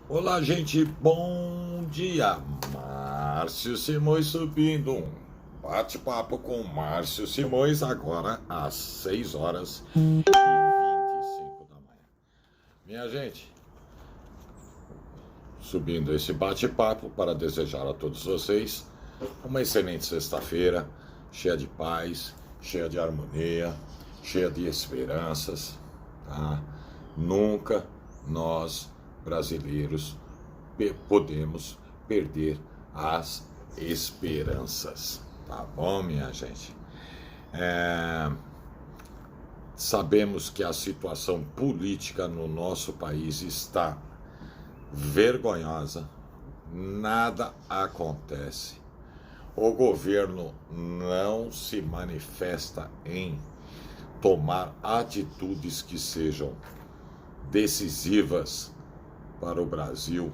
Olá, gente, bom dia. Márcio Simões subindo um bate-papo com Márcio Simões agora às 6 horas e 25 da manhã. Minha gente, subindo esse bate-papo para desejar a todos vocês uma excelente sexta-feira, cheia de paz, cheia de harmonia, cheia de esperanças, tá? Nunca nós brasileiros podemos perder as esperanças, tá bom, minha gente? Sabemos que a situação política no nosso país está vergonhosa, nada acontece, o governo não se manifesta em tomar atitudes que sejam decisivas para o Brasil,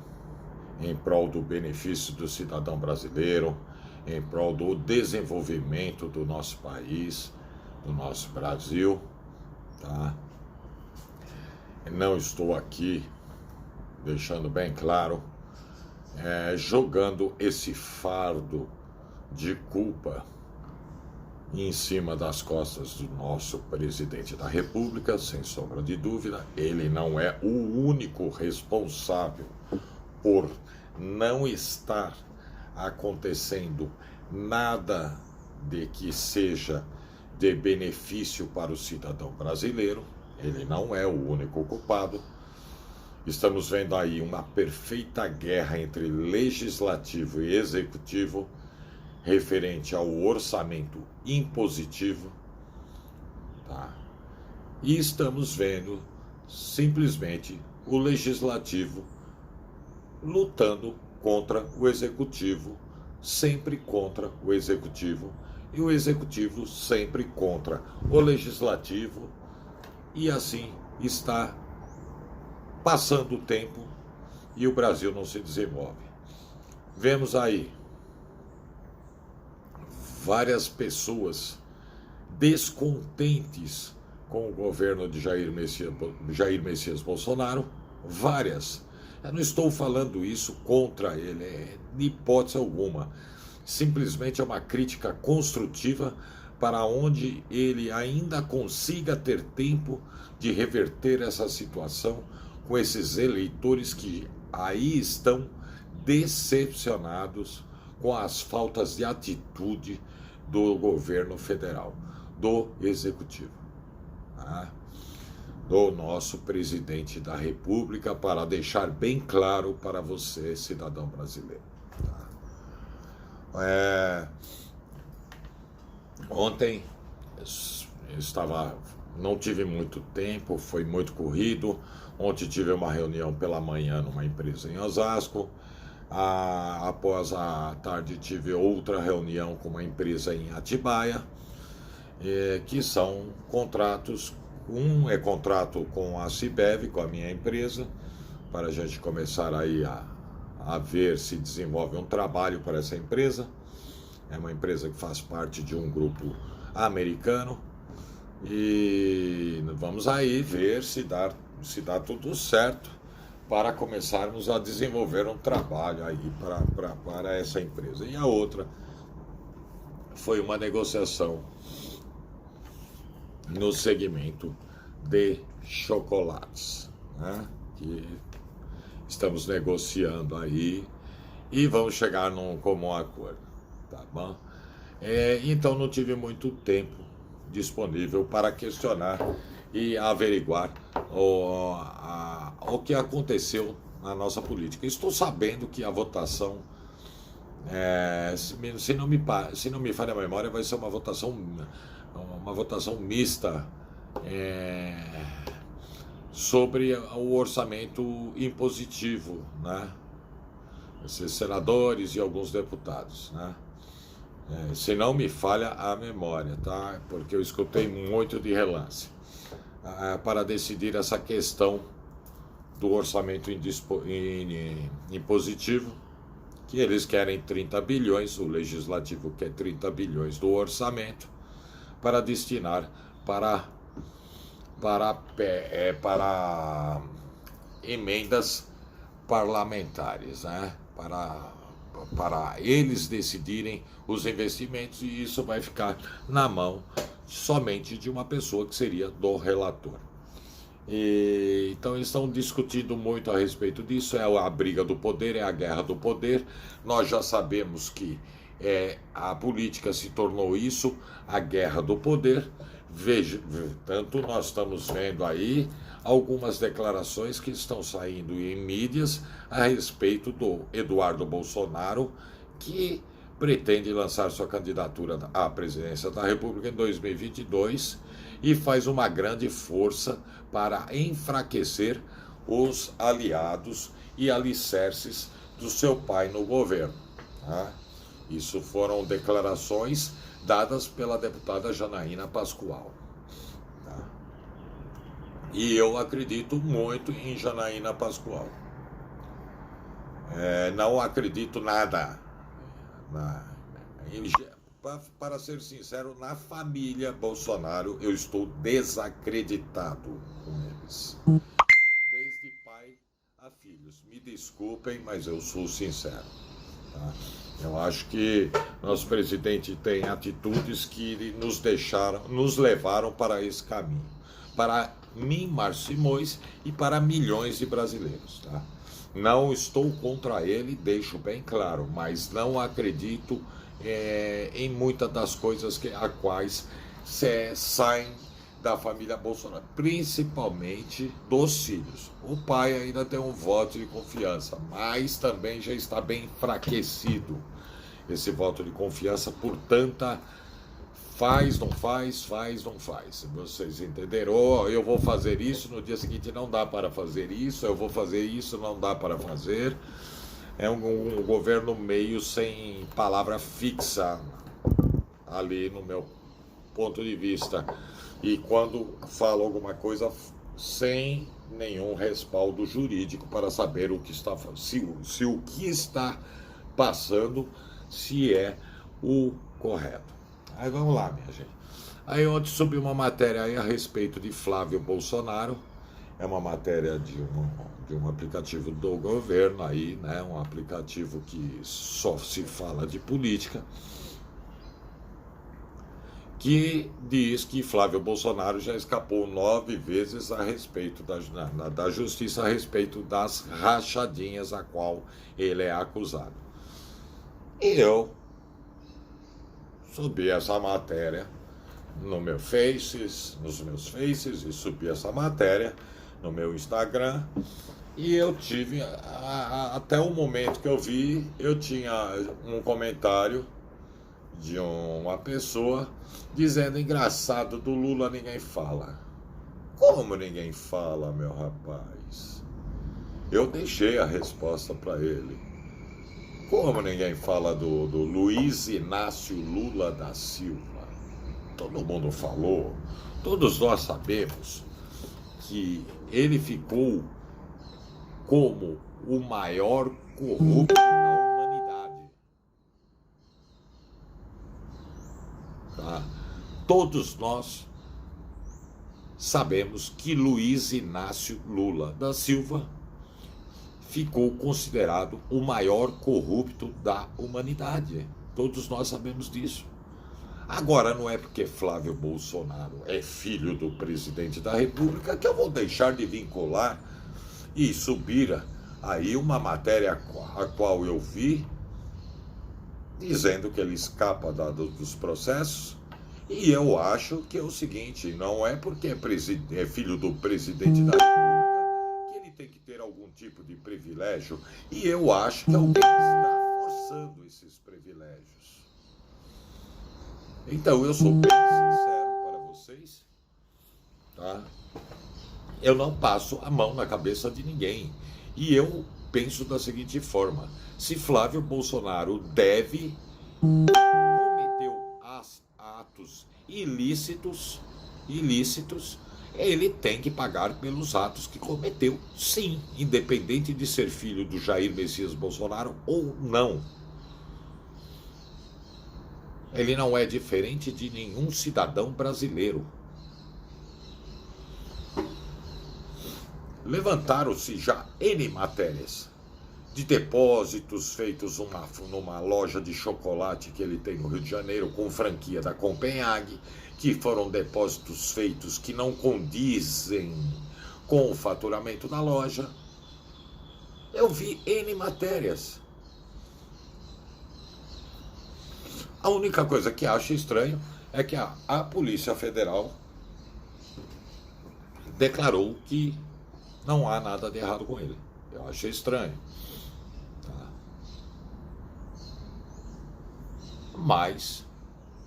em prol do benefício do cidadão brasileiro, em prol do desenvolvimento do nosso país, do nosso Brasil, tá? Não estou aqui, deixando bem claro, jogando esse fardo de culpa em cima das costas do nosso presidente da República, sem sombra de dúvida. Ele não é o único responsável por não estar acontecendo nada de que seja de benefício para o cidadão brasileiro. Ele não é o único culpado. Estamos vendo aí uma perfeita guerra entre legislativo e executivo referente ao orçamento impositivo, tá? E estamos vendo simplesmente o legislativo lutando contra o executivo, sempre contra o executivo, e o executivo sempre contra o legislativo, e assim está passando o tempo e o Brasil não se desenvolve. Vemos aí várias pessoas descontentes com o governo de Jair Messias Bolsonaro, várias. Eu não estou falando isso contra ele, de hipótese alguma. Simplesmente é uma crítica construtiva para onde ele ainda consiga ter tempo de reverter essa situação com esses eleitores que aí estão decepcionados com as faltas de atitude do governo federal, do executivo, tá? Do nosso presidente da República, para deixar bem claro para você, cidadão brasileiro, tá? Ontem não tive muito tempo, foi muito corrido. Ontem tive uma reunião pela manhã numa empresa em Osasco. Após a tarde tive outra reunião com uma empresa em Atibaia, que são contratos. Um é contrato com a Cibev, com a minha empresa, para a gente começar aí a ver se desenvolve um trabalho para essa empresa. É uma empresa que faz parte de um grupo americano, e vamos aí ver se dá tudo certo para começarmos a desenvolver um trabalho aí para essa empresa. E a outra foi uma negociação no segmento de chocolates, né? Que estamos negociando aí e vamos chegar num comum acordo, tá bom? Então não tive muito tempo disponível para questionar e averiguar o que aconteceu na nossa política. Estou sabendo que a votação, se não me falha a memória, vai ser uma votação mista, sobre o orçamento impositivo, né? Esses senadores e alguns deputados, né? Se não me falha a memória, tá? Porque eu escutei muito de relance, para decidir essa questão do orçamento impositivo, que eles querem 30 bilhões, o legislativo quer 30 bilhões do orçamento para destinar para emendas parlamentares, né? Para eles decidirem os investimentos, e isso vai ficar na mão somente de uma pessoa, que seria do relator. Então eles estão discutindo muito a respeito disso. É a briga do poder, é a guerra do poder. Nós já sabemos que a política se tornou isso, a guerra do poder. Veja, tanto nós estamos vendo aí algumas declarações que estão saindo em mídias a respeito do Eduardo Bolsonaro, que pretende lançar sua candidatura à presidência da República em 2022 e faz uma grande força para enfraquecer os aliados e alicerces do seu pai no governo. Tá? Isso foram declarações dadas pela deputada Janaína Pascoal. Tá? E eu acredito muito em Janaína Pascoal. Não acredito nada. Para ser sincero, na família Bolsonaro eu estou desacreditado com eles. Desde pai a filhos. Me desculpem, mas eu sou sincero. Tá? Eu acho que nosso presidente tem atitudes que nos levaram para esse caminho. Para mim, Márcio Simões, e para milhões de brasileiros. Tá? Não estou contra ele, deixo bem claro, mas não acredito em muitas das coisas a quais saem da família Bolsonaro, principalmente dos filhos. O pai ainda tem um voto de confiança, mas também já está bem enfraquecido esse voto de confiança por tanta faz, não faz, faz, não faz. Vocês entenderam? Eu vou fazer isso, no dia seguinte não dá para fazer isso, eu vou fazer isso, não dá para fazer. É um governo meio sem palavra fixa ali no meu ponto de vista. E quando fala alguma coisa sem nenhum respaldo jurídico para saber o que está se o que está passando, se é o correto. Aí vamos lá, minha gente. Aí ontem subiu uma matéria aí a respeito de Flávio Bolsonaro. É uma matéria de um aplicativo do governo aí, né? Um aplicativo que só se fala de política, que diz que Flávio Bolsonaro já escapou 9 vezes a respeito da justiça, a respeito das rachadinhas a qual ele é acusado. E eu subi essa matéria nos meus faces, e subi essa matéria no meu Instagram, e eu tive, até o momento que eu vi, eu tinha um comentário de uma pessoa dizendo: engraçado, do Lula ninguém fala. Como ninguém fala, meu rapaz? Eu deixei a resposta para ele. Como ninguém fala do Luiz Inácio Lula da Silva? Todo mundo falou, todos nós sabemos que ele ficou como o maior corrupto da humanidade. Tá? Todos nós sabemos que Luiz Inácio Lula da Silva ficou considerado o maior corrupto da humanidade. Todos nós sabemos disso. Agora, não é porque Flávio Bolsonaro é filho do presidente da República que eu vou deixar de vincular e subir aí uma matéria a qual eu vi dizendo que ele escapa dos processos. E eu acho que é o seguinte: não é porque é filho do presidente da República que ele tem que ter algum tipo de privilégio. E eu acho que alguém está forçando esses privilégios. Então, eu sou bem sincero para vocês, tá? Eu não passo a mão na cabeça de ninguém. E eu penso da seguinte forma: se Flávio Bolsonaro cometeu atos ilícitos, ele tem que pagar pelos atos que cometeu, sim, independente de ser filho do Jair Messias Bolsonaro ou não. Ele não é diferente de nenhum cidadão brasileiro. Levantaram-se já N matérias de depósitos feitos numa loja de chocolate que ele tem no Rio de Janeiro, com franquia da Copenhague, que foram depósitos feitos que não condizem com o faturamento da loja. Eu vi N matérias. A única coisa que acho estranho é que a Polícia Federal declarou que não há nada de errado com ele. Eu achei estranho. Tá? Mas,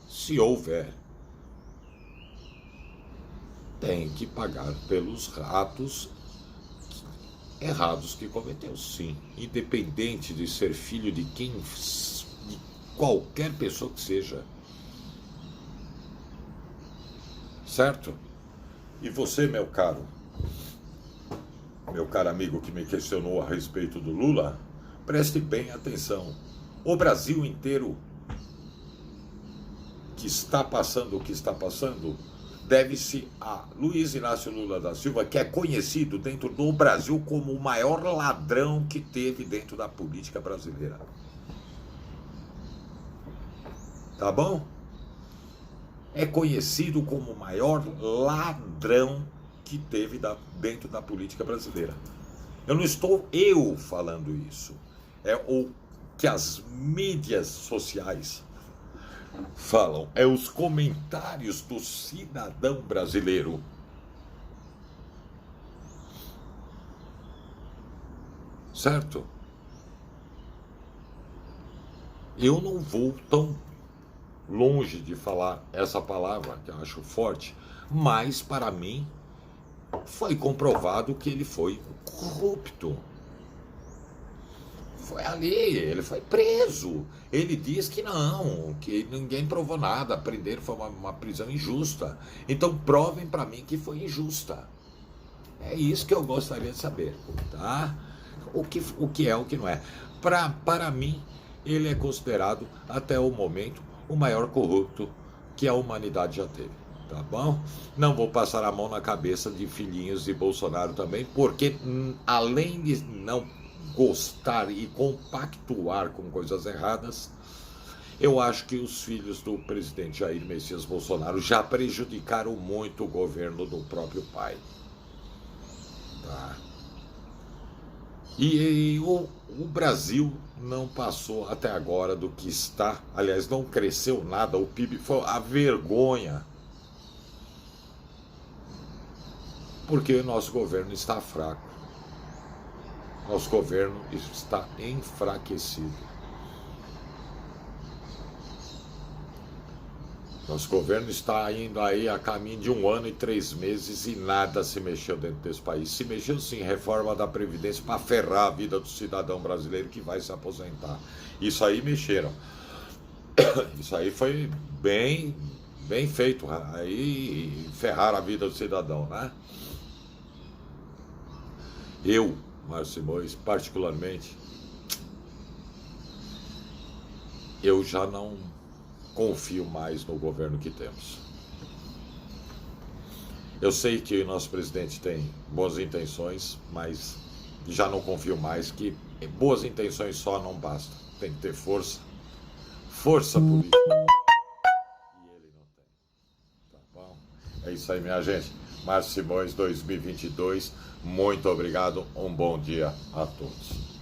se houver, tem que pagar pelos atos errados que cometeu, sim. Independente de ser filho de qualquer pessoa que seja. Certo? E você, meu caro amigo que me questionou a respeito do Lula, preste bem atenção. O Brasil inteiro que está passando o que está passando deve-se a Luiz Inácio Lula da Silva, que é conhecido dentro do Brasil como o maior ladrão que teve dentro da política brasileira. Tá bom? É conhecido como o maior ladrão que teve dentro da política brasileira. Eu não estou falando isso. É o que as mídias sociais falam. É os comentários do cidadão brasileiro. Certo? Eu não vou tão longe de falar essa palavra, que eu acho forte, mas para mim foi comprovado que ele foi corrupto. Foi ali, ele foi preso. Ele diz que não, que ninguém provou nada, prenderam, foi uma prisão injusta. Então provem para mim que foi injusta. É isso que eu gostaria de saber, tá? O que é, o que não é. Para mim, ele é considerado, até o momento, o maior corrupto que a humanidade já teve, tá bom? Não vou passar a mão na cabeça de filhinhos de Bolsonaro também, porque além de não gostar e compactuar com coisas erradas, eu acho que os filhos do presidente Jair Messias Bolsonaro já prejudicaram muito o governo do próprio pai. Tá? E o Brasil não passou até agora do que está, aliás, não cresceu nada, o PIB foi a vergonha, porque o nosso governo está fraco, nosso governo está enfraquecido. Nosso governo está indo aí a caminho de 1 ano e 3 meses e nada se mexeu dentro desse país. Se mexeu sim, reforma da Previdência para ferrar a vida do cidadão brasileiro que vai se aposentar. Isso aí mexeram. Isso aí foi bem feito. Aí ferraram a vida do cidadão, né? Eu, Márcio Simões, particularmente, eu já não confio mais no governo que temos. Eu sei que o nosso presidente tem boas intenções, mas já não confio mais, que boas intenções só não basta. Tem que ter força política. E ele não tem. Tá bom? É isso aí, minha gente. Márcio Simões 2022. Muito obrigado. Um bom dia a todos.